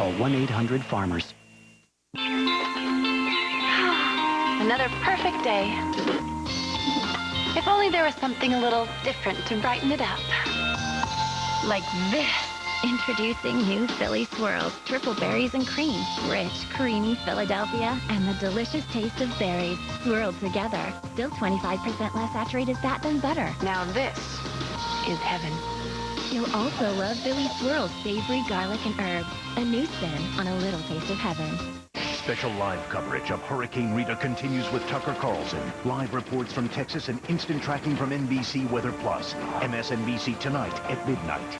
Call 1-800-FARMERS. Another perfect day. If only there was something a little different to brighten it up. Like this. Introducing new Philly Swirls, triple berries and cream. Rich, creamy Philadelphia and the delicious taste of berries swirled together. Still 25% less saturated fat than butter. Now this is heaven. You'll also love Philly Swirls, savory garlic and herbs. A new spin on a little taste of heaven. Special live coverage of Hurricane Rita continues with Tucker Carlson. Live reports from Texas and instant tracking from NBC Weather Plus. MSNBC tonight at midnight.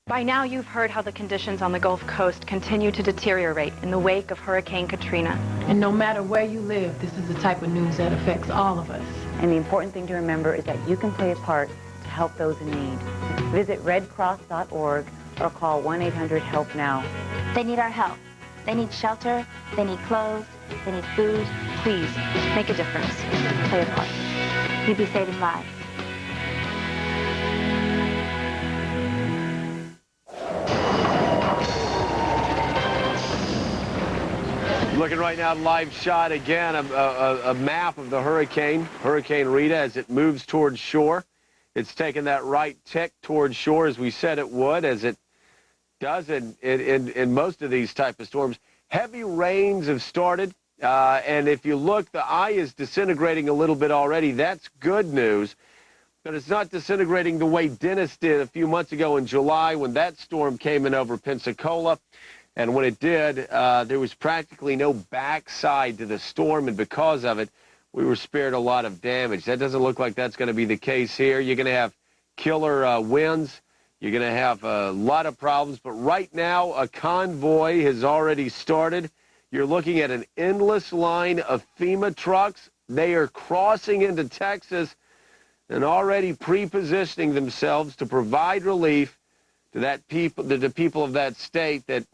By now, you've heard how the conditions on the Gulf Coast continue to deteriorate in the wake of Hurricane Katrina. And no matter where you live, this is the type of news that affects all of us. And the important thing to remember is that you can play a part to help those in need. Visit redcross.org or call 1-800-HELP-NOW. They need our help. They need shelter. They need clothes. They need food. Please, make a difference. Play a part. You'd be saving lives. Looking right now at live shot again, a map of the Hurricane Rita, as it moves towards shore. It's taken that right tick towards shore as we said it would, as it does in most of these type of storms. Heavy rains have started, and if you look, the eye is disintegrating a little bit already. That's good news, but it's not disintegrating the way Dennis did a few months ago in July when that storm came in over Pensacola. And when it did, there was practically no backside to the storm, and because of it, we were spared a lot of damage. That doesn't look like that's going to be the case here. You're going to have killer winds. You're going to have a lot of problems. But right now, a convoy has already started. You're looking at an endless line of FEMA trucks. They are crossing into Texas and already pre-positioning themselves to provide relief to the people of that state that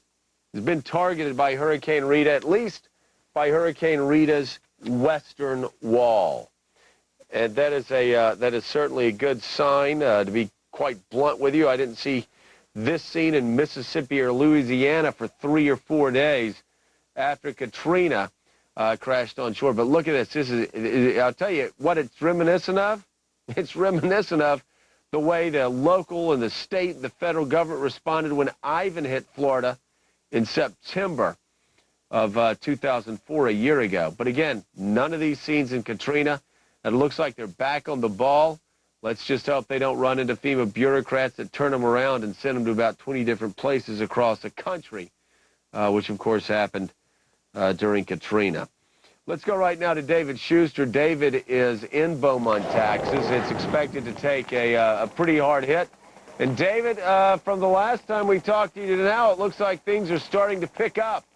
has been targeted by Hurricane Rita, at least by Hurricane Rita's western wall. And that is certainly a good sign. To be quite blunt with you, I didn't see this scene in Mississippi or Louisiana for 3 or 4 days after Katrina crashed on shore. But look at this. I'll tell you what it's reminiscent of. It's reminiscent of the way the local and the state and the federal government responded when Ivan hit Florida in September of 2004, a year ago. But again, none of these scenes in Katrina. And it looks like they're back on the ball. Let's just hope they don't run into FEMA bureaucrats that turn them around and send them to about 20 different places across the country, which, of course, happened during Katrina. Let's go right now to David Schuster. David is in Beaumont, Texas. It's expected to take a pretty hard hit. And David, from the last time we talked to you to now, it looks like things are starting to pick up.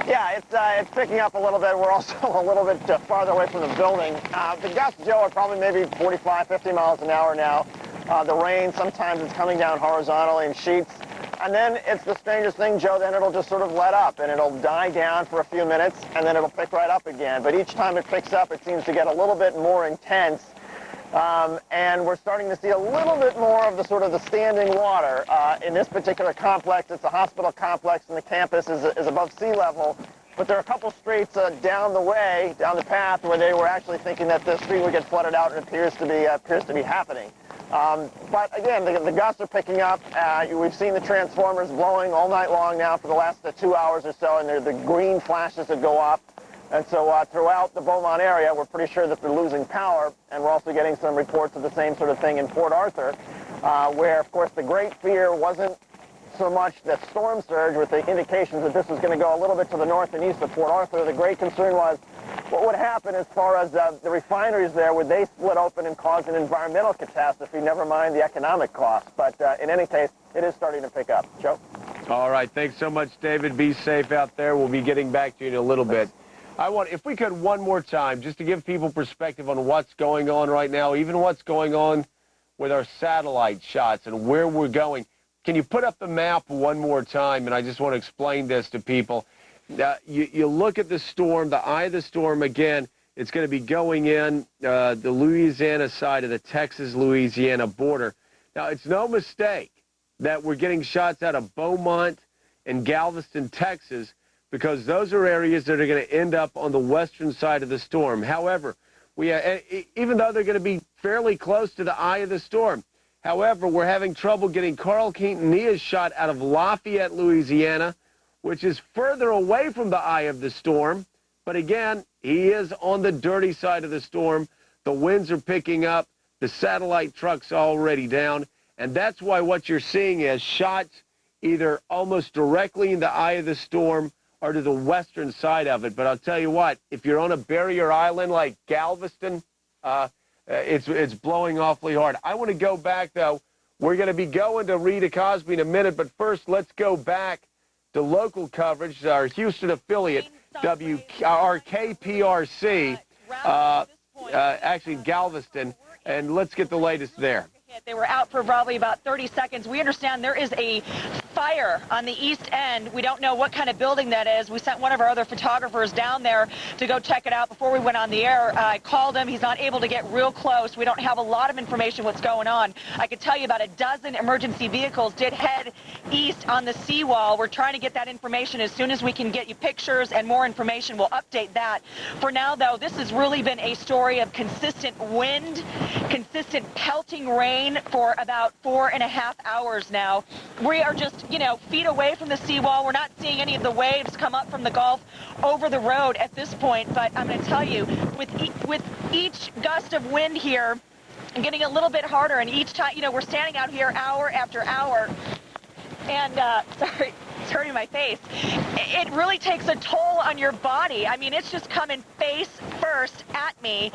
Yeah, it's picking up a little bit. We're also a little bit farther away from the building. The gusts, Joe, are probably maybe 45, 50 miles an hour now. The rain, sometimes it's coming down horizontally in sheets. And then it's the strangest thing, Joe, then it'll just sort of let up, and it'll die down for a few minutes, and then it'll pick right up again. But each time it picks up, it seems to get a little bit more intense. And we're starting to see a little bit more of the sort of the standing water. In this particular complex, it's a hospital complex, and the campus is above sea level. But there are a couple streets down the path, where they were actually thinking that the street would get flooded out, and it appears to be happening. But again, the gusts are picking up. We've seen the transformers blowing all night long now for the last 2 hours or so, and they're the green flashes that go off. And so throughout the Beaumont area, we're pretty sure that they're losing power, and we're also getting some reports of the same sort of thing in Port Arthur, where, of course, the great fear wasn't so much that storm surge with the indications that this was going to go a little bit to the north and east of Port Arthur. The great concern was what would happen as far as the refineries there, would they split open and cause an environmental catastrophe, never mind the economic cost. But in any case, it is starting to pick up. Joe? All right. Thanks so much, David. Be safe out there. We'll be getting back to you in a little bit. If we could one more time, just to give people perspective on what's going on right now, even what's going on with our satellite shots and where we're going. Can you put up the map one more time? And I just want to explain this to people. You look at the storm, the eye of the storm again. It's going to be going in the Louisiana side of the Texas-Louisiana border. Now, it's no mistake that we're getting shots out of Beaumont and Galveston, Texas, because those are areas that are going to end up on the western side of the storm. However, even though they're going to be fairly close to the eye of the storm, however, we're having trouble getting Carl Quintanilla's shot out of Lafayette, Louisiana, which is further away from the eye of the storm. But again, he is on the dirty side of the storm. The winds are picking up. The satellite truck's already down. And that's why what you're seeing is shots either almost directly in the eye of the storm or to the western side of it. But I'll tell you what, if you're on a barrier island like Galveston, it's blowing awfully hard. I want to go back, though. We're going to be going to Rita Cosby in a minute, but first let's go back to local coverage, our Houston affiliate, our KPRC, actually Galveston, and let's get the latest there. They were out for probably about 30 seconds. We understand there is a fire on the east end. We don't know what kind of building that is. We sent one of our other photographers down there to go check it out before we went on the air. I called him. He's not able to get real close. We don't have a lot of information what's going on. I could tell you about a dozen emergency vehicles did head east on the seawall. We're trying to get that information. As soon as we can get you pictures and more information, we'll update that. For now, though, this has really been a story of consistent wind, consistent pelting rain for about 4.5 hours now. We are just, feet away from the seawall. We're not seeing any of the waves come up from the Gulf over the road at this point, but I'm going to tell you, with each gust of wind here, and getting a little bit harder, and each time, we're standing out here hour after hour, and, sorry, it's hurting my face. It really takes a toll on your body. I mean, it's just coming face first at me.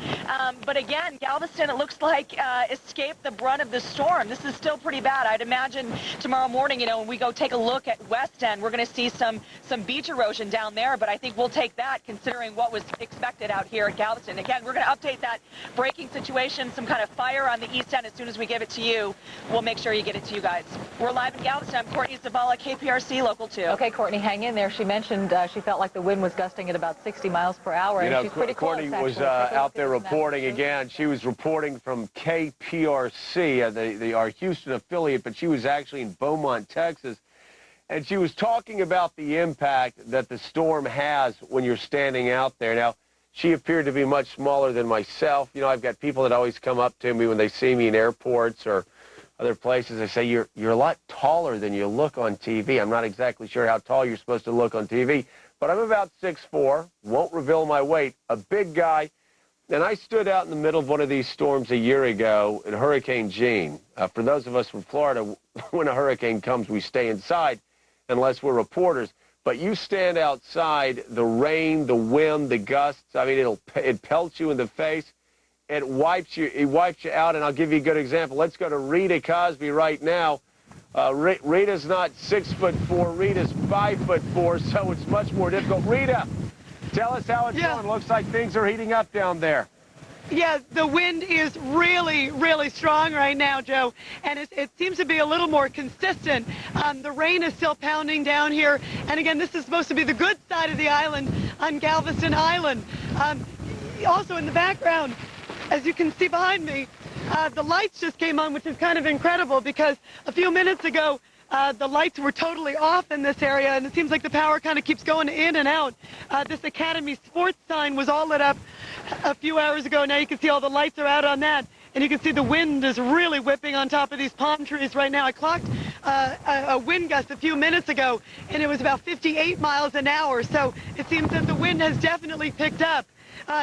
But again, Galveston, it looks like escaped the brunt of the storm. This is still pretty bad. I'd imagine tomorrow morning, when we go take a look at West End, we're going to see some beach erosion down there. But I think we'll take that, considering what was expected out here at Galveston. Again, we're going to update that breaking situation, some kind of fire on the East End. As soon as we give it to you, we'll make sure you get it to you guys. We're live in Galveston. I'm Courtney Zavala, KPRC Local 2. Okay, Courtney, hang in there. She mentioned she felt like the wind was gusting at about 60 miles per hour. And she's pretty close, Courtney was out there reporting again. She was reporting from KPRC, our Houston affiliate, but she was actually in Beaumont, Texas. And she was talking about the impact that the storm has when you're standing out there. Now, she appeared to be much smaller than myself. I've got people that always come up to me when they see me in airports or other places. They say, you're a lot taller than you look on TV. I'm not exactly sure how tall you're supposed to look on TV, but I'm about 6'4", won't reveal my weight, a big guy. And I stood out in the middle of one of these storms a year ago in Hurricane Jean. For those of us from Florida, when a hurricane comes, we stay inside unless we're reporters. But you stand outside, the rain, the wind, the gusts, I mean, it pelts you in the face. It wipes you out, and I'll give you a good example. Let's go to Rita Cosby right now. Rita's not 6'4", Rita's 5'4", so it's much more difficult. Rita, tell us how it's going. Looks like things are heating up down there. Yeah, the wind is really, really strong right now, Joe, and it seems to be a little more consistent. The rain is still pounding down here, and again, this is supposed to be the good side of the island on Galveston Island. Also in the background, as you can see behind me, the lights just came on, which is kind of incredible because a few minutes ago, the lights were totally off in this area, and it seems like the power kind of keeps going in and out. This Academy Sports sign was all lit up a few hours ago. Now you can see all the lights are out on that, and you can see the wind is really whipping on top of these palm trees right now. I clocked a wind gust a few minutes ago, and it was about 58 miles an hour, so it seems that the wind has definitely picked up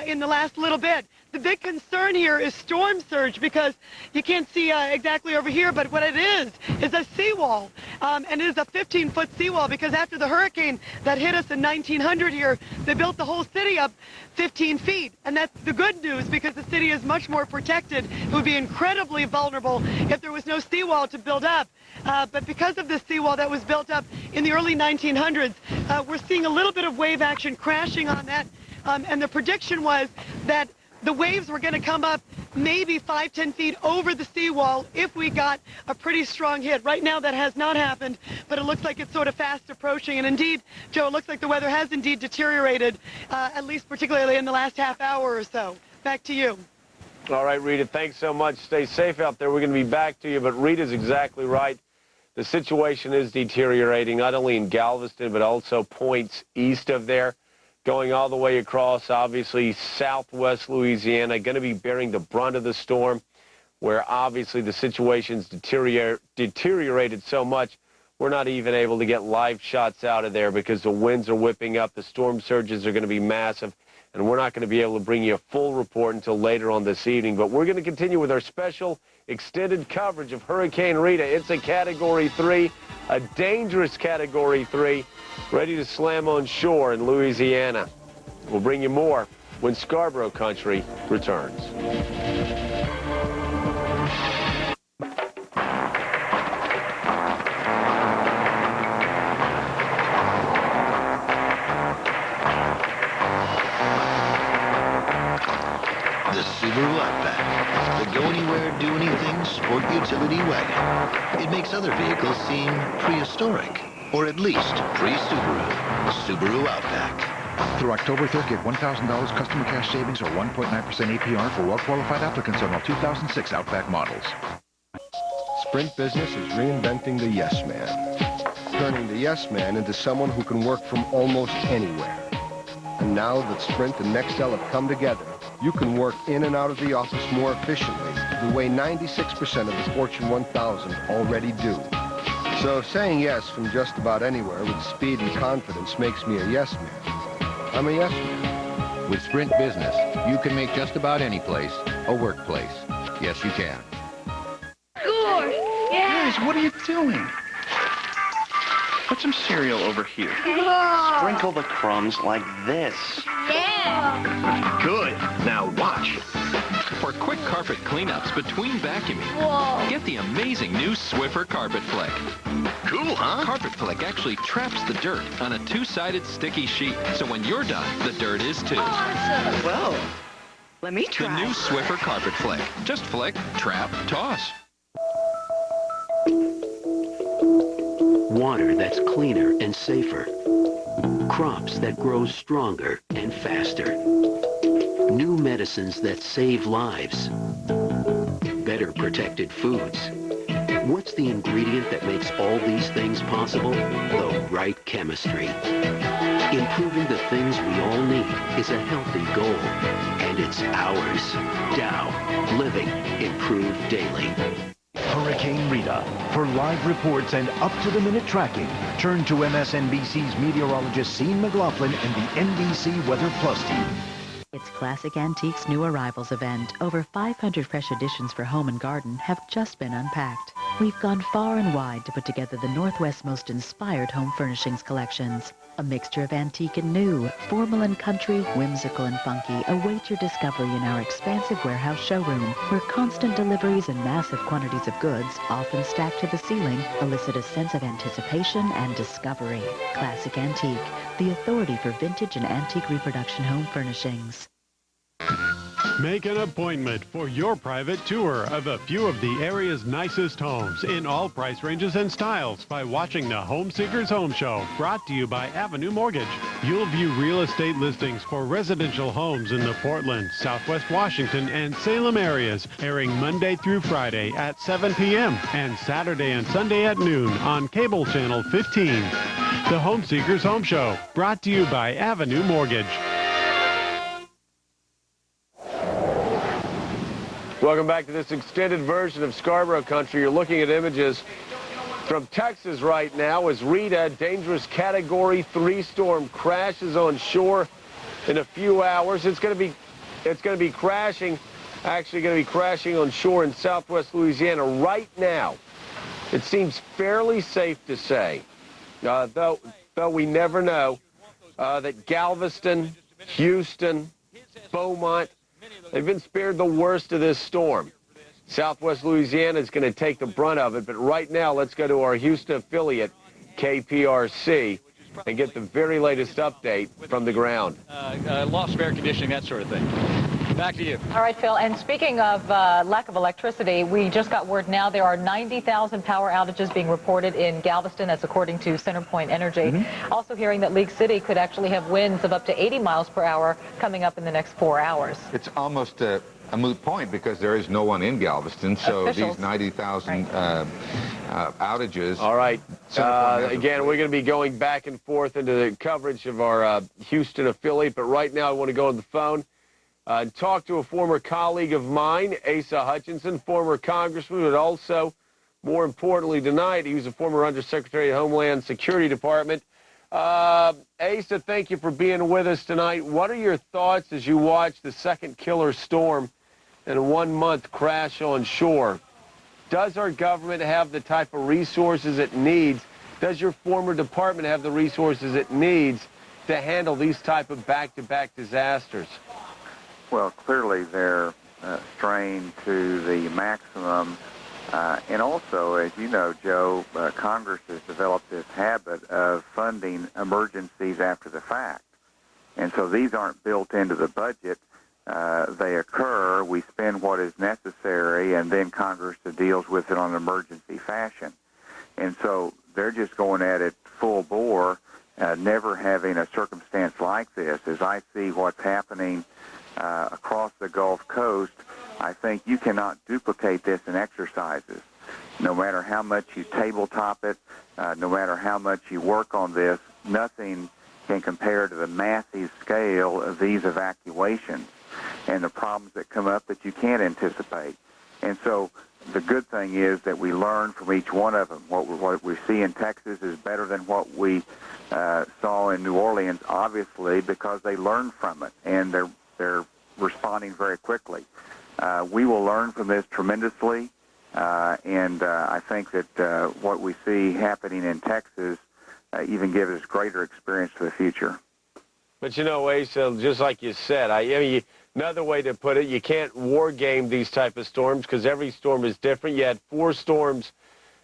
in the last little bit. The big concern here is storm surge, because you can't see exactly over here, but what it is a seawall. And it is a 15-foot seawall, because after the hurricane that hit us in 1900 here, they built the whole city up 15 feet. And that's the good news, because the city is much more protected. It would be incredibly vulnerable if there was no seawall to build up. But because of this seawall that was built up in the early 1900s, we're seeing a little bit of wave action crashing on that. And the prediction was that the waves were going to come up maybe 5-10 feet over the seawall if we got a pretty strong hit. Right now that has not happened, but it looks like it's sort of fast approaching. And indeed, Joe, it looks like the weather has indeed deteriorated, at least particularly in the last half hour or so. Back to you. All right, Rita, thanks so much. Stay safe out there. We're going to be back to you, but Rita's exactly right. The situation is deteriorating, not only in Galveston, but also points east of there, going all the way across, obviously, southwest Louisiana, going to be bearing the brunt of the storm, where obviously the situation's deteriorated so much, we're not even able to get live shots out of there because the winds are whipping up, the storm surges are going to be massive, and we're not going to be able to bring you a full report until later on this evening. But we're going to continue with our special extended coverage of Hurricane Rita. It's a Category 3, a dangerous Category 3, ready to slam on shore in Louisiana. We'll bring you more when Scarborough Country returns. The Subaru Outback, the go-anywhere, do-anything sport utility wagon. It makes other vehicles seem prehistoric, or at least pre-Subaru. Subaru Outback. Through October 3rd, get $1,000 customer cash savings or 1.9% APR for well-qualified applicants on all 2006 Outback models. Sprint Business is reinventing the yes man, turning the yes man into someone who can work from almost anywhere. And now that Sprint and Nextel have come together, you can work in and out of the office more efficiently, the way 96% of the Fortune 1000 already do. So saying yes from just about anywhere with speed and confidence makes me a yes man. I'm a yes man. With Sprint Business, you can make just about any place a workplace. Yes, you can. Good. Yeah. Guys, what are you doing? Put some cereal over here. Oh. Sprinkle the crumbs like this. Yeah. Good. Now watch. For quick carpet cleanups between vacuuming, Whoa. get the amazing new Swiffer Carpet Flick. Cool, huh? Carpet Flick actually traps the dirt on a two-sided sticky sheet, so when you're done, the dirt is too. Awesome. Whoa. Let me try. The new Swiffer Carpet Flick. Just flick, trap, toss. Water that's cleaner and safer. Crops that grow stronger and faster. New medicines that save lives. Better protected foods. What's the ingredient that makes all these things possible? The right chemistry. Improving the things we all need is a healthy goal, and it's ours. Dow. Living. Improved daily. Hurricane Rita. For live reports and up-to-the-minute tracking, turn to MSNBC's meteorologist Sean McLaughlin and the NBC Weather Plus team. It's Classic Antiques New Arrivals event. Over 500 fresh additions for home and garden have just been unpacked. We've gone far and wide to put together the Northwest's most inspired home furnishings collections. A mixture of antique and new, formal and country, whimsical and funky, await your discovery in our expansive warehouse showroom, where constant deliveries and massive quantities of goods, often stacked to the ceiling, elicit a sense of anticipation and discovery. Classic Antique, the authority for vintage and antique reproduction home furnishings. Make an appointment for your private tour of a few of the area's nicest homes in all price ranges and styles by watching the Home Seekers Home Show, brought to you by Avenue Mortgage. You'll view real estate listings for residential homes in the Portland, Southwest Washington, and Salem areas, airing Monday through Friday at 7 p.m. and Saturday and Sunday at noon on Cable Channel 15. The Home Seekers Home Show, brought to you by Avenue Mortgage. Welcome back to this extended version of Scarborough Country. You're looking at images from Texas right now as Rita, dangerous Category 3 storm, crashes on shore in a few hours. It's going to be It's going to be crashing, actually going to be crashing on shore in southwest Louisiana right now. It seems fairly safe to say, though we never know, that Galveston, Houston, Beaumont, they've been spared the worst of this storm. Southwest Louisiana is going to take the brunt of it, but right now let's go to our Houston affiliate, KPRC, and get the very latest update from the ground. Loss of air conditioning, that sort of thing. Back to you. All right, Phil. And speaking of lack of electricity, we just got word now there are 90,000 power outages being reported in Galveston. That's according to CenterPoint Energy. Also hearing that League City could actually have winds of up to 80 miles per hour coming up in the next 4 hours. It's almost a moot point because there is no one in Galveston, so Officials. these 90,000 outages. All right. Again, we're going to be going back and forth into the coverage of our Houston affiliate, but right now I want to go on the phone and talk to a former colleague of mine, Asa Hutchinson, former congressman, but also, more importantly tonight, he was a former Undersecretary of Homeland Security Department. Asa, thank you for being with us tonight. What are your thoughts as you watch the second killer storm and a 1-month crash on shore? Does our government have the type of resources it needs? Does your former department have the resources it needs to handle these type of back-to-back disasters? Well, clearly they're strained to the maximum. And also, as you know, Joe, Congress has developed this habit of funding emergencies after the fact. And so these aren't built into the budget. They occur, we spend what is necessary, and then Congress deals with it on an emergency fashion. And so they're just going at it full bore, never having a circumstance like this. As I see what's happening across the Gulf Coast, I think you cannot duplicate this in exercises. No matter how much you tabletop it, no matter how much you work on this, nothing can compare to the massive scale of these evacuations and the problems that come up that you can't anticipate. And so the good thing is that we learn from each one of them. What we see in Texas is better than what we saw in New Orleans, obviously, because they learned from it, and they're responding very quickly. We will learn from this tremendously, and I think that what we see happening in Texas even gives us greater experience for the future. But, you know, Asa, just like you said, I mean, another way to put it, you can't war game these type of storms because every storm is different. You had 4 storms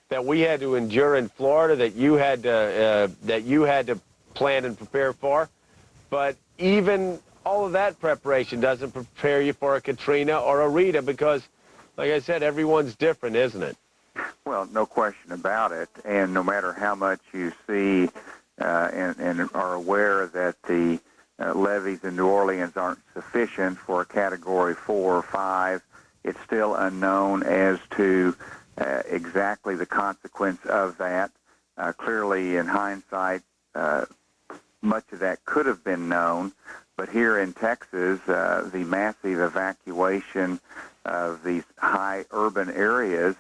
that we had to endure in Florida that you had to plan and prepare for. But even all of that preparation doesn't prepare you for a Katrina or a Rita because, like I said, everyone's different, isn't it? Well, no question about it. And no matter how much you see and are aware that the levees in New Orleans aren't sufficient for a Category 4 or 5, it's still unknown as to exactly the consequence of that. Clearly, in hindsight, much of that could have been known. But here in Texas, the massive evacuation of these high urban areas,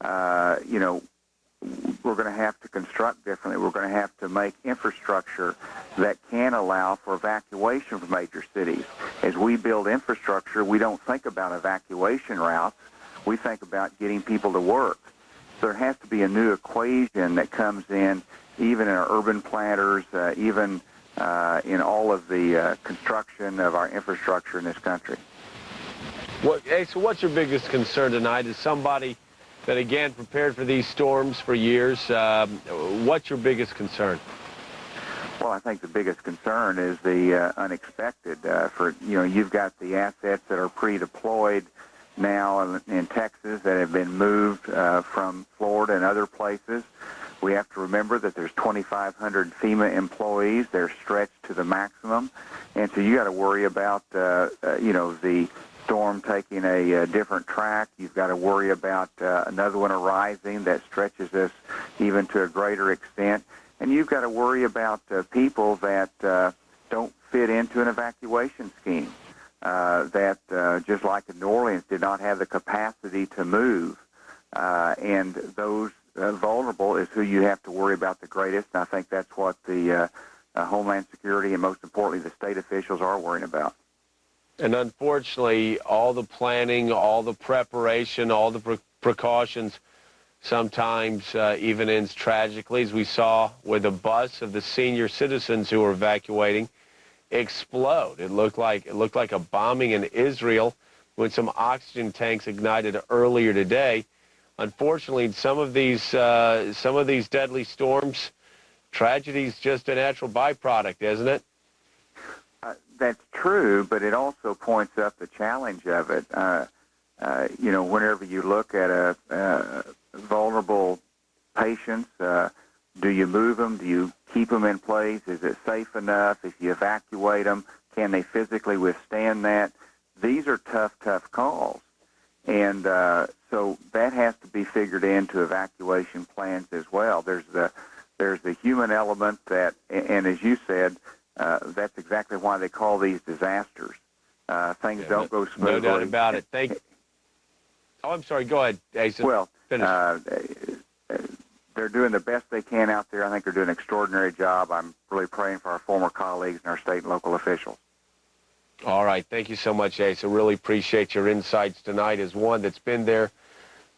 you know, we're going to have to construct differently. We're going to have to make infrastructure that can allow for evacuation from major cities. As we build infrastructure, we don't think about evacuation routes. We think about getting people to work. So there has to be a new equation that comes in, even in our urban planners, even in all of the construction of our infrastructure in this country. So what's your biggest concern tonight? As somebody that, again, prepared for these storms for years, what's your biggest concern? Well, I think the biggest concern is the unexpected. You've got the assets that are pre-deployed now in Texas that have been moved from Florida and other places. We have to remember that there's 2,500 FEMA employees. They're stretched to the maximum. And so you got to worry about, the storm taking a different track. You've got to worry about another one arising that stretches us even to a greater extent. And you've got to worry about people that don't fit into an evacuation scheme, that just like in New Orleans did not have the capacity to move. And those vulnerable is who you have to worry about the greatest. And I think that's what the Homeland Security and most importantly the state officials are worrying about. And unfortunately, all the planning, all the preparation, all the precautions sometimes even ends tragically, as we saw with a bus of the senior citizens who were evacuating explode. It looked like a bombing in Israel when some oxygen tanks ignited earlier today. Unfortunately, some of these deadly storms, tragedy is just a natural byproduct, isn't it? That's true, but it also points up the challenge of it. You know, whenever you look at a vulnerable patients, do you move them? Do you keep them in place? Is it safe enough? If you evacuate them, can they physically withstand that? These are tough calls. And so that has to be figured into evacuation plans as well. There's the human element that, and as you said, that's exactly why they call these disasters. Things don't go smoothly. No doubt about it. Oh, I'm sorry. Go ahead, Jason. Well, finish. They're doing the best they can out there. I think they're doing an extraordinary job. I'm really praying for our former colleagues and our state and local officials. All right. Thank you so much, Jason. Really appreciate your insights tonight as one that's been there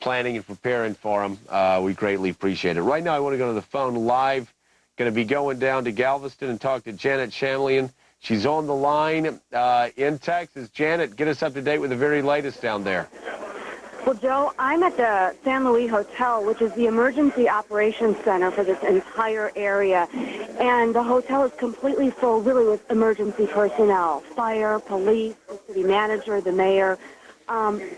planning and preparing for them. We greatly appreciate it. Right now, I want to go to the phone live. Going to be going down to Galveston and talk to Janet Shamlian. She's on the line in Texas. Janet, get us up to date with the very latest down there. Well, Joe, I'm at the San Luis Hotel, which is the emergency operations center for this entire area. And the hotel is completely full, really, with emergency personnel, fire, police, the city manager, the mayor.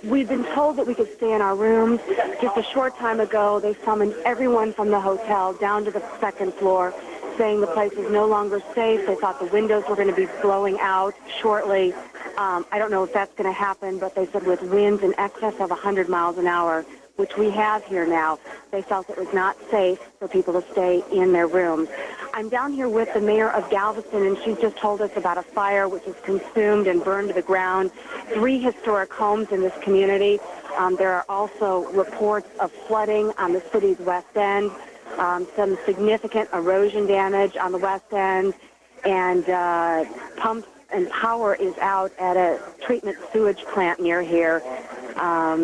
We've been told that we could stay in our rooms. Just a short time ago, they summoned everyone from the hotel down to the second floor, saying the place is no longer safe. They thought the windows were going to be blowing out shortly. I don't know if that's going to happen, but they said with winds in excess of 100 miles an hour, which we have here now, they felt it was not safe for people to stay in their rooms. I'm down here with the mayor of Galveston, and she's just told us about a fire which is consumed and burned to the ground 3 historic homes in this community. There are also reports of flooding on the city's west end, some significant erosion damage on the west end, and pumps and power is out at a treatment sewage plant near here.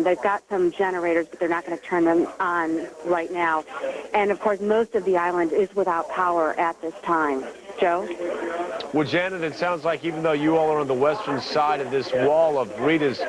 They've got some generators, but they're not going to turn them on right now. And, of course, most of the island is without power at this time. Joe? Well, Janet, it sounds like even though you all are on the western side of this wall of Rita's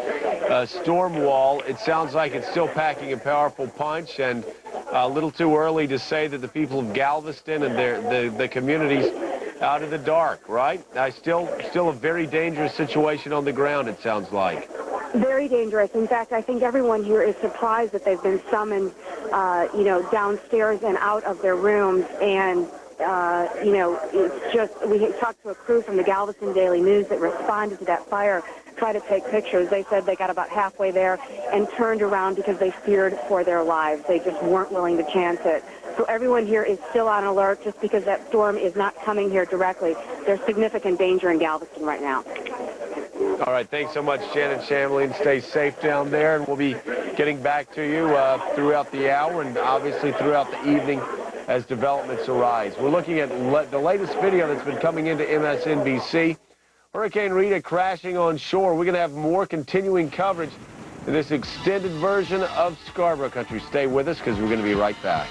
storm wall, it sounds like it's still packing a powerful punch, and a little too early to say that the people of Galveston and the communities out of the dark, right? Still a very dangerous situation on the ground, it sounds like. Very dangerous. In fact, I think everyone here is surprised that they've been summoned, downstairs and out of their rooms. And, it's just, we talked to a crew from the Galveston Daily News that responded to that fire, tried to take pictures. They said they got about halfway there and turned around because they feared for their lives. They just weren't willing to chance it. So everyone here is still on alert just because that storm is not coming here directly. There's significant danger in Galveston right now. All right, thanks so much, Janet Shamlian. Stay safe down there, and we'll be getting back to you throughout the hour and obviously throughout the evening as developments arise. We're looking at the latest video that's been coming into MSNBC. Hurricane Rita crashing on shore. We're going to have more continuing coverage in this extended version of Scarborough Country. Stay with us because we're going to be right back.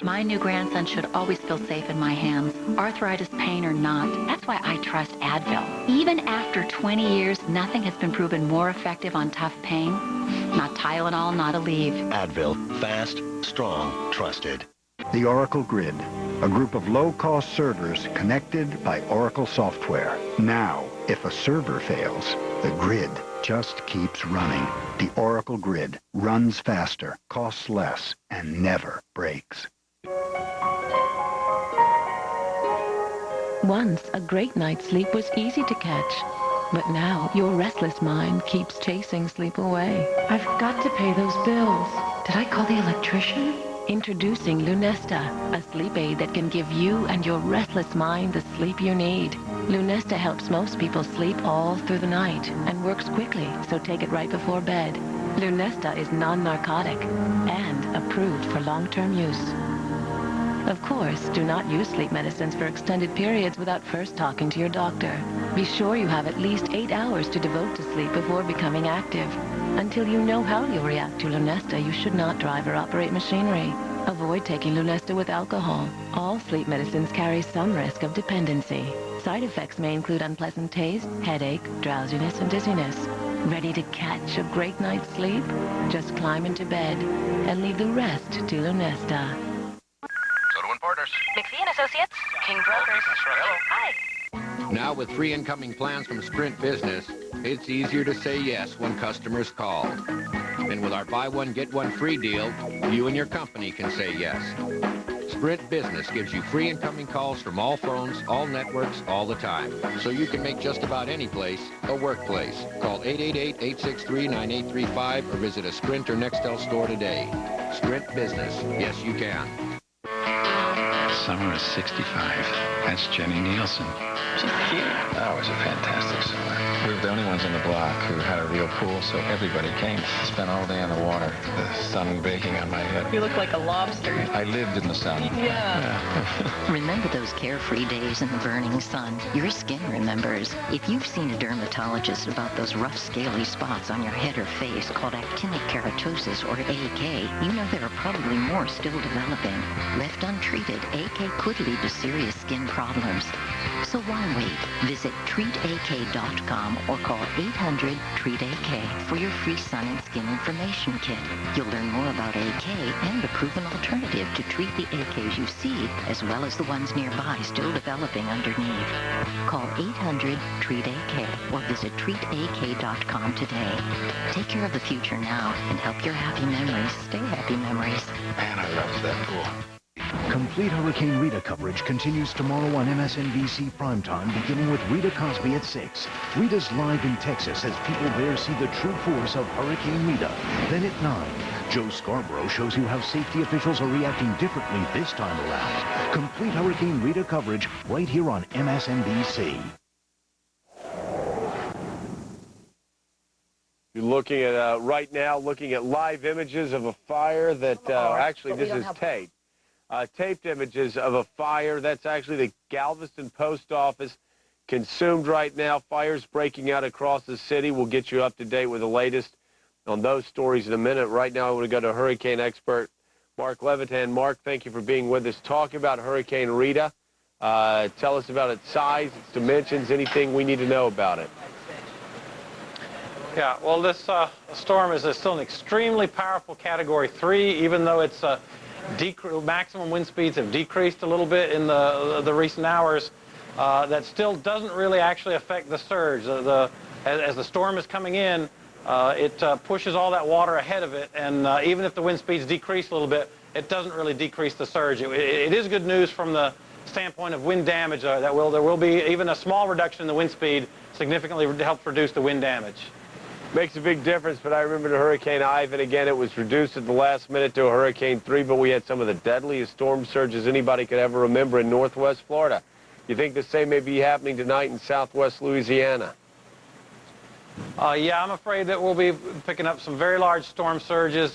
My new grandson should always feel safe in my hands, arthritis, pain, or not. That's why I trust Advil. Even after 20 years, nothing has been proven more effective on tough pain. Not Tylenol, not Aleve. Advil. Fast, strong, trusted. The Oracle Grid, a group of low-cost servers connected by Oracle software. Now, if a server fails, the grid just keeps running. The Oracle Grid runs faster, costs less, and never breaks. Once, a great night's sleep was easy to catch. But now, your restless mind keeps chasing sleep away. I've got to pay those bills. Did I call the electrician? Introducing Lunesta, a sleep aid that can give you and your restless mind the sleep you need. Lunesta helps most people sleep all through the night and works quickly, so take it right before bed. Lunesta is non-narcotic and approved for long-term use. Of course, do not use sleep medicines for extended periods without first talking to your doctor. Be sure you have at least 8 hours to devote to sleep before becoming active. Until you know how you'll react to Lunesta, you should not drive or operate machinery. Avoid taking Lunesta with alcohol. All sleep medicines carry some risk of dependency. Side effects may include unpleasant taste, headache, drowsiness, and dizziness. Ready to catch a great night's sleep? Just climb into bed and leave the rest to Lunesta. Soto & Partners. McPhee & Associates, King Brokers. Hello. Hi. Now with free incoming plans from Sprint Business, it's easier to say yes when customers call. And with our buy one, get one free deal, you and your company can say yes. Sprint Business gives you free incoming calls from all phones, all networks, all the time. So you can make just about any place a workplace. Call 888-863-9835 or visit a Sprint or Nextel store today. Sprint Business. Yes, you can. Summer of 65. That's Jenny Nielsen. She's cute. That was a fantastic summer. We were the only ones on the block who had a real pool, so everybody came. Spent all day in the water, the sun baking on my head. You look like a lobster. I lived in the sun. Yeah. Remember those carefree days in the burning sun? Your skin remembers. If you've seen a dermatologist about those rough, scaly spots on your head or face called actinic keratosis or AK, you know there are probably more still developing. Left untreated, AK could lead to serious skin problems. So why wait? Visit treatak.com or call 800-TREAT-AK for your free sun and skin information kit. You'll learn more about AK and a proven alternative to treat the AKs you see, as well as the ones nearby still developing underneath. Call 800-TREAT-AK or visit treatak.com today. Take care of the future now and help your happy memories stay happy memories. Man, I loved that pool. Complete Hurricane Rita coverage continues tomorrow on MSNBC Primetime, beginning with Rita Cosby at 6. Rita's live in Texas as people there see the true force of Hurricane Rita. Then at 9, Joe Scarborough shows you how safety officials are reacting differently this time around. Complete Hurricane Rita coverage right here on MSNBC. You're looking at, right now, looking at live images of a fire that, actually this is taped. Taped images of a fire. That's actually the Galveston Post Office, consumed right now. Fires breaking out across the city. We'll get you up to date with the latest on those stories in a minute. Right now, I want to go to hurricane expert Mark Levitan. Mark, thank you for being with us. Talk about Hurricane Rita. Tell us about its size, its dimensions, anything we need to know about it. Yeah, well, this storm is still an extremely powerful Category 3, even though its maximum wind speeds have decreased a little bit in the recent hours. That still doesn't really actually affect the surge. As the storm is coming in, it pushes all that water ahead of it, and even if the wind speeds decrease a little bit, it doesn't really decrease the surge. It is good news from the standpoint of wind damage. There will be even a small reduction in the wind speed, significantly helps reduce the wind damage. Makes a big difference, but I remember the Hurricane Ivan, again, it was reduced at the last minute to a Hurricane 3, but we had some of the deadliest storm surges anybody could ever remember in northwest Florida. You think the same may be happening tonight in southwest Louisiana? Yeah, I'm afraid that we'll be picking up some very large storm surges.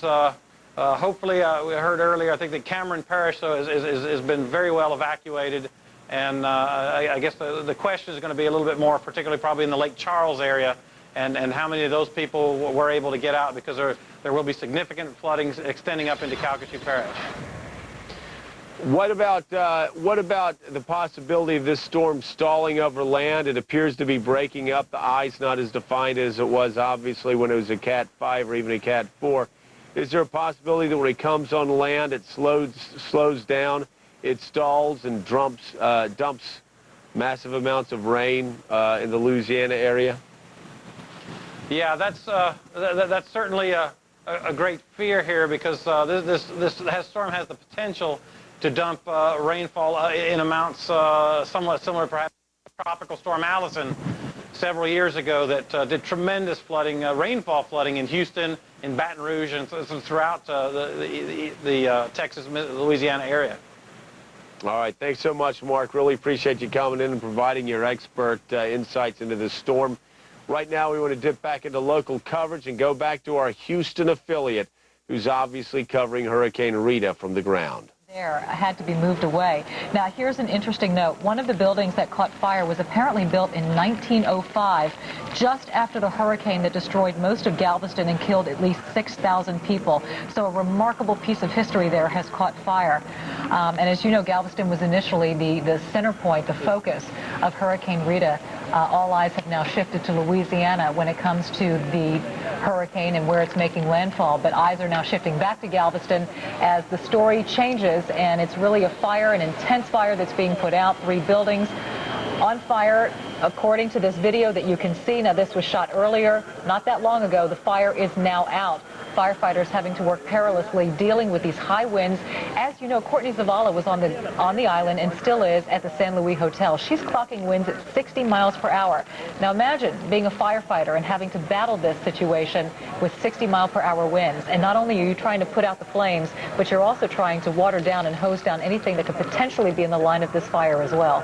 Hopefully, we heard earlier, I think that Cameron Parish has been very well evacuated, and I guess the question is going to be a little bit more, particularly probably in the Lake Charles area, and how many of those people were able to get out, because there will be significant flooding extending up into Calcasieu Parish. What about the possibility of this storm stalling over land? It appears to be breaking up. The eye's not as defined as it was, obviously, when it was a Cat 5 or even a Cat 4. Is there a possibility that when it comes on land, it slows down, it stalls and dumps massive amounts of rain in the Louisiana area? Yeah, that's certainly a great fear here, because this storm has the potential to dump rainfall in amounts somewhat similar, perhaps, to Tropical Storm Allison several years ago that did tremendous flooding, rainfall flooding in Houston, in Baton Rouge, and throughout the Texas, Louisiana area. All right, thanks so much, Mark. Really appreciate you coming in and providing your expert insights into this storm. Right now, we want to dip back into local coverage and go back to our Houston affiliate, who's obviously covering Hurricane Rita from the ground. There had to be moved away. Now, here's an interesting note. One of the buildings that caught fire was apparently built in 1905, just after the hurricane that destroyed most of Galveston and killed at least 6,000 people. So a remarkable piece of history there has caught fire. And as you know, Galveston was initially the center point, the focus of Hurricane Rita. All eyes have now shifted to Louisiana when it comes to the hurricane and where it's making landfall. But eyes are now shifting back to Galveston as the story changes, and it's really a fire, an intense fire that's being put out. 3 buildings on fire, according to this video that you can see. Now, this was shot earlier, not that long ago. The fire is now out. Firefighters having to work perilously, dealing with these high winds. As you know, Courtney Zavala was on the island and still is at the San Luis Hotel. She's clocking winds at 60 miles per hour. Now imagine being a firefighter and having to battle this situation with 60-mile-per-hour winds. And not only are you trying to put out the flames, but you're also trying to water down and hose down anything that could potentially be in the line of this fire as well.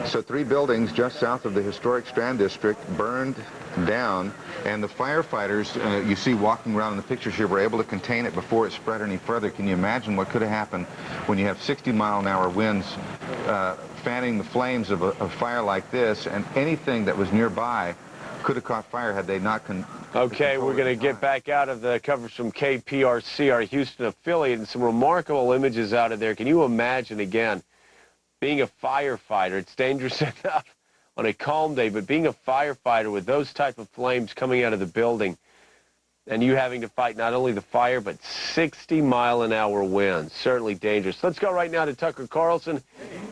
So 3 buildings just south of the historic Strand District burned down, and the firefighters you see walking around in the pictures here were able to contain it before it spread any further. Can you imagine what could have happened when you have 60-mile-an-hour winds fanning the flames of a fire like this, and anything that was nearby could have caught fire had they not Okay, we're going to get back out of the coverage from KPRC, our Houston affiliate, and some remarkable images out of there. Can you imagine, again, being a firefighter? It's dangerous enough on a calm day, but being a firefighter with those type of flames coming out of the building and you having to fight not only the fire, but 60-mile-an-hour winds, certainly dangerous. Let's go right now to Tucker Carlson.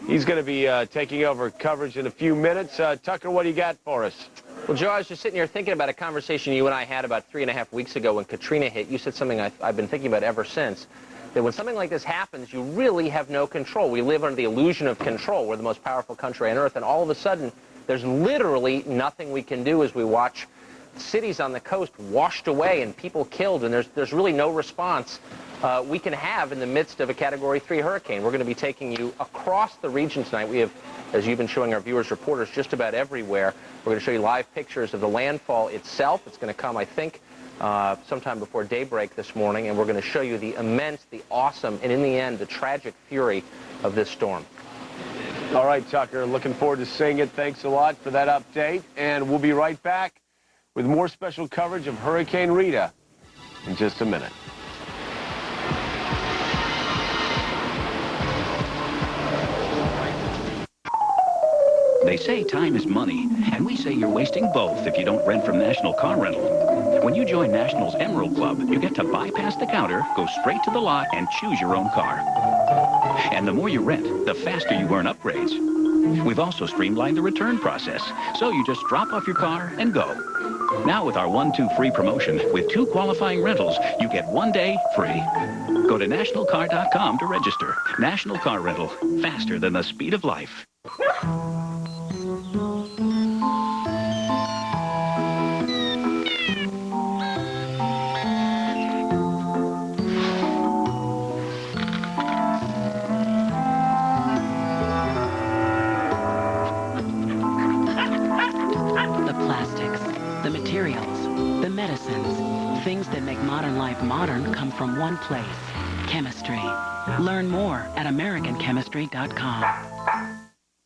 He's going to be taking over coverage in a few minutes. Tucker, what do you got for us? Well, Joe, I was just sitting here thinking about a conversation you and I had about 3.5 weeks ago when Katrina hit. You said something I've been thinking about ever since, that when something like this happens, you really have no control. We live under the illusion of control. We're the most powerful country on earth, and all of a sudden, there's literally nothing we can do as we watch cities on the coast washed away and people killed, and there's really no response we can have in the midst of a Category 3 hurricane. We're going to be taking you across the region tonight. We have, as you've been showing our viewers, reporters just about everywhere. We're going to show you live pictures of the landfall itself. It's going to come, I think, sometime before daybreak this morning, and we're going to show you the immense, the awesome, and in the end, the tragic fury of this storm. All right, Tucker, looking forward to seeing it. Thanks a lot for that update, and we'll be right back with more special coverage of Hurricane Rita in just a minute. They say time is money, and we say you're wasting both if you don't rent from National Car Rental. When you join National's Emerald Club, you get to bypass the counter, go straight to the lot, and choose your own car. And the more you rent, the faster you earn upgrades. We've also streamlined the return process, so you just drop off your car and go. Now with our 1-2 free promotion, with 2 qualifying rentals, you get 1 day free. Go to nationalcar.com to register. National Car Rental, faster than the speed of life. The materials, the medicines, things that make modern life modern come from one place, chemistry. Learn more at AmericanChemistry.com.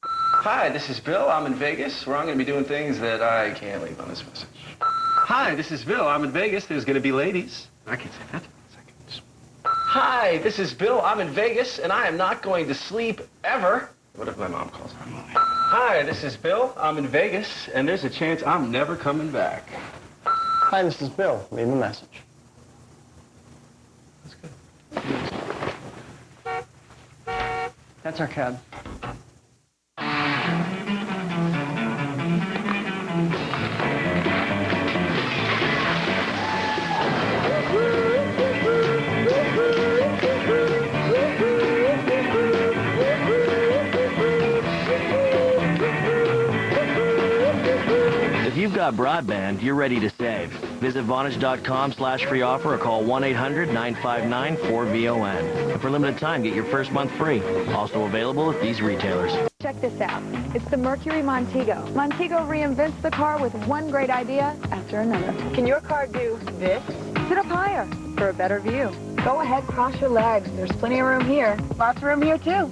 Hi, this is Bill. I'm in Vegas, where I'm going to be doing things that I can't leave on this message. Hi, this is Bill. I'm in Vegas. There's going to be ladies. I can't say that. Hi, this is Bill. I'm in Vegas, and I am not going to sleep ever. What if my mom calls online? Hi, this is Bill. I'm in Vegas, and there's a chance I'm never coming back. Hi, this is Bill. Leave a message. That's our cab. If you've got broadband, you're ready to save. Visit Vonage.com/free offer or call 1-800-959-4VON. And for limited time, get your first month free. Also available at these retailers. Check this out. It's the Mercury Montego. Montego reinvents the car with one great idea after another. Can your car do this? Sit up higher for a better view. Go ahead, cross your legs. There's plenty of room here. Lots of room here, too.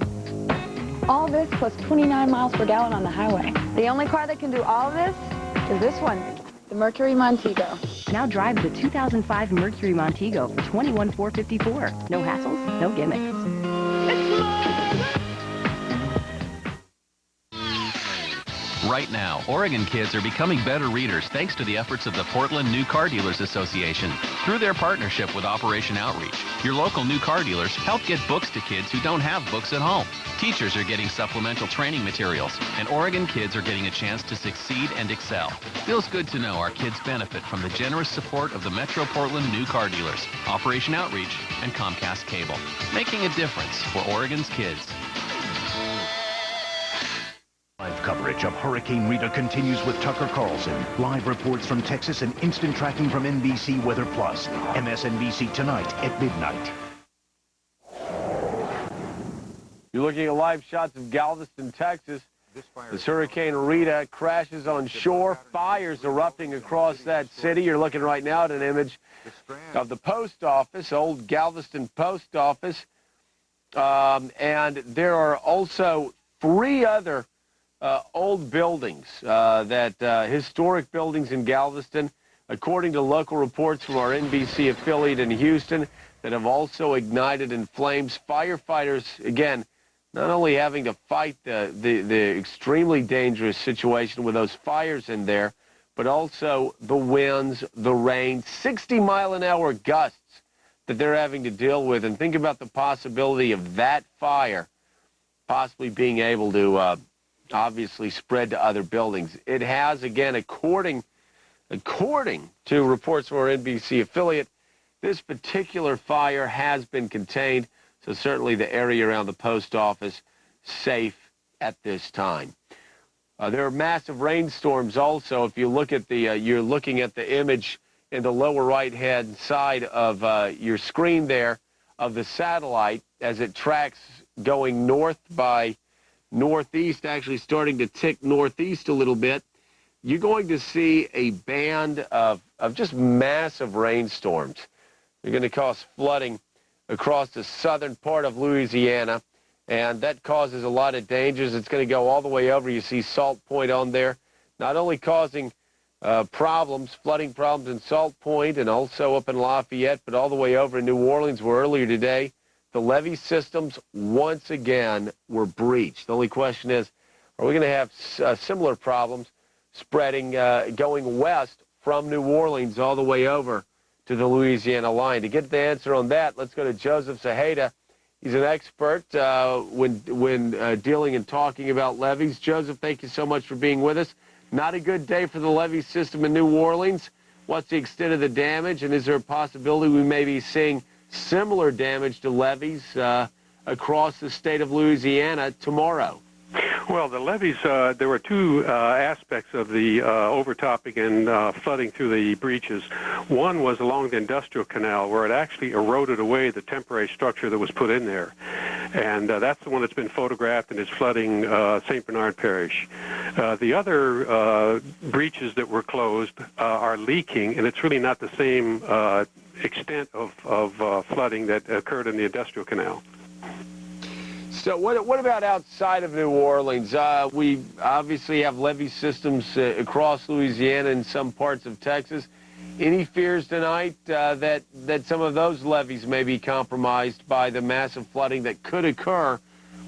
All this plus 29 miles per gallon on the highway. The only car that can do all of this is this one, the Mercury Montego. Now drive the 2005 Mercury Montego for $21,454. No hassles, no gimmicks. Right now, Oregon kids are becoming better readers thanks to the efforts of the Portland New Car Dealers Association. Through their partnership with Operation Outreach, your local new car dealers help get books to kids who don't have books at home. Teachers are getting supplemental training materials, and Oregon kids are getting a chance to succeed and excel. Feels good to know our kids benefit from the generous support of the Metro Portland New Car Dealers, Operation Outreach, and Comcast Cable, making a difference for Oregon's kids. Live coverage of Hurricane Rita continues with Tucker Carlson. Live reports from Texas and instant tracking from NBC Weather Plus. MSNBC tonight at midnight. You're looking at live shots of Galveston, Texas. This Hurricane Rita crashes on shore. Fires erupting across that city. You're looking right now at an image of the post office, old Galveston post office. And there are also 3 other old buildings, historic buildings in Galveston, according to local reports from our NBC affiliate in Houston, that have also ignited in flames. Firefighters, again, not only having to fight the extremely dangerous situation with those fires in there, but also the winds, the rain, 60-mile-an-hour gusts that they're having to deal with. And think about the possibility of that fire possibly being able to obviously spread to other buildings. It has, again, according to reports from our NBC affiliate, this particular fire has been contained, so certainly the area around the post office safe at this time. There are massive rainstorms also. If you look at the, you're looking at the image in the lower right-hand side of your screen there of the satellite as it tracks going north by northeast, actually starting to tick northeast a little bit. You're going to see a band of just massive rainstorms. They're going to cause flooding across the southern part of Louisiana, and that causes a lot of dangers. It's going to go all the way over. You see Salt Point on there, not only causing problems, flooding problems in Salt Point and also up in Lafayette, but all the way over in New Orleans, where earlier today the levee systems once again were breached. The only question is, are we going to have similar problems spreading, going west from New Orleans all the way over to the Louisiana line? To get the answer on that, let's go to Joseph Zaheda. He's an expert when dealing and talking about levees. Joseph, thank you so much for being with us. Not a good day for the levee system in New Orleans. What's the extent of the damage, and is there a possibility we may be seeing similar damage to levees across the state of Louisiana tomorrow? Well, the levees, there were 2 aspects of the overtopping and flooding through the breaches. One was along the industrial canal, where it actually eroded away the temporary structure that was put in there. And that's the one that's been photographed and is flooding St. Bernard Parish. The other breaches that were closed are leaking, and it's really not the same extent of flooding that occurred in the industrial canal. So what about outside of New Orleans? We obviously have levee systems across Louisiana and some parts of Texas. Any fears tonight that some of those levees may be compromised by the massive flooding that could occur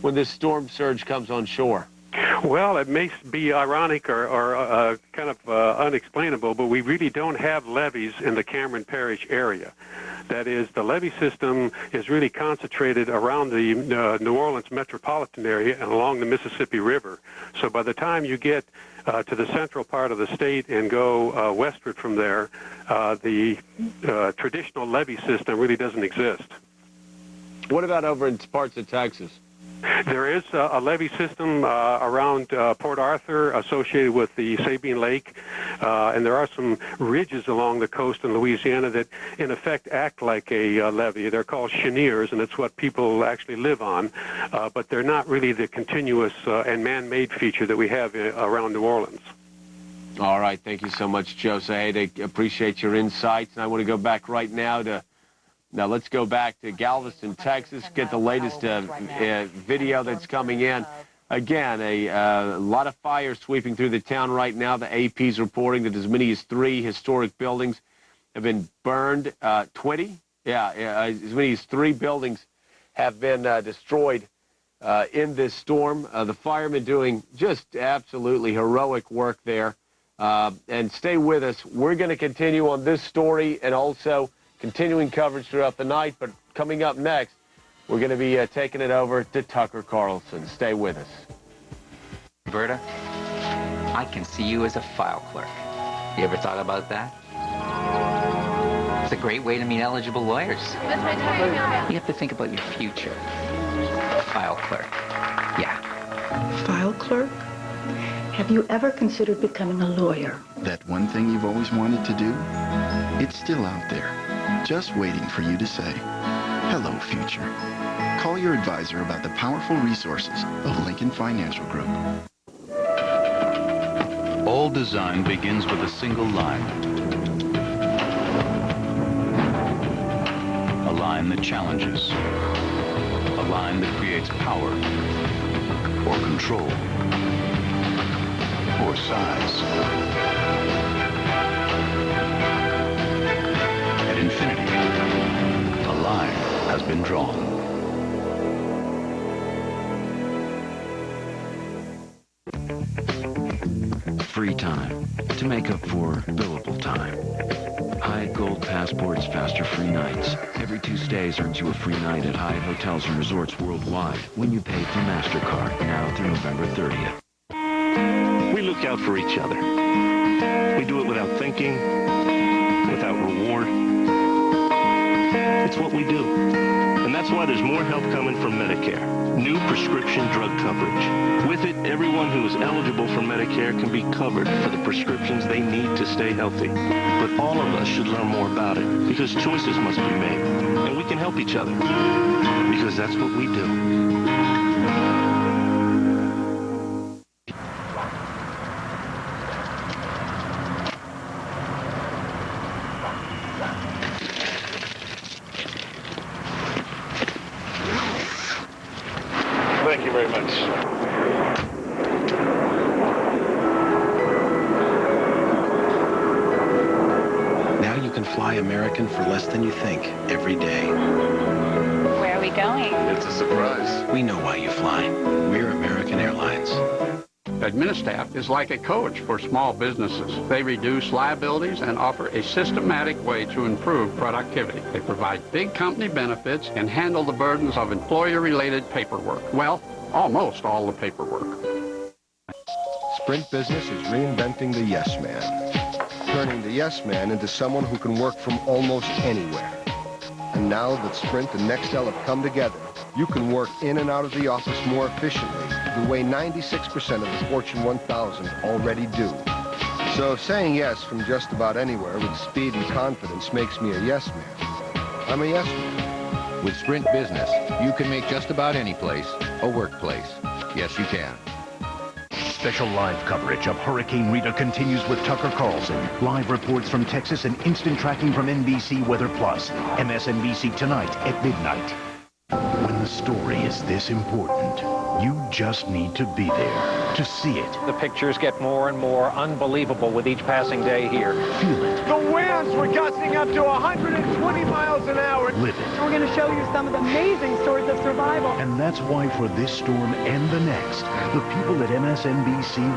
when this storm surge comes on shore? Well, it may be ironic or kind of unexplainable, but we really don't have levees in the Cameron Parish area. That is, the levee system is really concentrated around the New Orleans metropolitan area and along the Mississippi River. So by the time you get to the central part of the state and go westward from there, the traditional levee system really doesn't exist. What about over in parts of Texas? There is a levee system around Port Arthur associated with the Sabine Lake, and there are some ridges along the coast in Louisiana that, in effect, act like a levee. They're called cheniers, and it's what people actually live on, but they're not really the continuous and man-made feature that we have around New Orleans. All right. Thank you so much, Joe Zaheda. Appreciate your insights. And I want to go back right now to Now let's go back to Galveston, Texas, get the latest video that's coming in. Again, a lot of fire sweeping through the town right now. The AP's reporting that as many as 3 historic buildings have been burned. 20? As many as 3 buildings have been destroyed in this storm. The firemen doing just absolutely heroic work there. And stay with us. We're going to continue on this story and also continuing coverage throughout the night. But coming up next, we're going to be taking it over to Tucker Carlson. Stay with us. Berta, I can see you as a file clerk. You ever thought about that? It's a great way to meet eligible lawyers. You have to think about your future. File clerk. Yeah. File clerk? Have you ever considered becoming a lawyer? That one thing you've always wanted to do? It's still out there, just waiting for you to say, hello, future. Call your advisor about the powerful resources of Lincoln Financial Group. All design begins with a single line. A line that challenges. A line that creates power or control or size. At infinity, a line has been drawn. Free time to make up for billable time. Hyatt Gold Passports, faster free nights. Every 2 stays earns you a free night at Hyatt hotels and resorts worldwide when you pay through MasterCard, now through November 30th. We look out for each other. We do it without thinking, without reward. It's what we do. And that's why there's more help coming from Medicare. New prescription drug coverage. With it, everyone who is eligible for Medicare can be covered for the prescriptions they need to stay healthy. But all of us should learn more about it because choices must be made. And we can help each other because that's what we do. Thank you very much. Now you can fly American for less than you think every day. Where are we going? It's a surprise. We know why you fly. We're American Airlines. AdminiStaff is like a coach for small businesses. They reduce liabilities and offer a systematic way to improve productivity. They provide big company benefits and handle the burdens of employer-related paperwork. Well, almost all the paperwork. Sprint Business is reinventing the yes man, turning the yes man into someone who can work from almost anywhere. And now that Sprint and Nextel have come together, you can work in and out of the office more efficiently, the way 96% of the Fortune 1000 already do. So if saying yes from just about anywhere with speed and confidence makes me a yes man, I'm a yes man. With Sprint Business, you can make just about any place a workplace. Yes, you can. Special live coverage of Hurricane Rita continues with Tucker Carlson. Live reports from Texas and instant tracking from NBC Weather Plus. MSNBC tonight at midnight. When the story is this important, you just need to be there to see it. The pictures get more and more unbelievable with each passing day here. Feel it. The winds were gusting up to 120 miles an hour. Live it. We're going to show you some of the amazing stories of survival. And that's why for this storm and the next, the people at MSNBC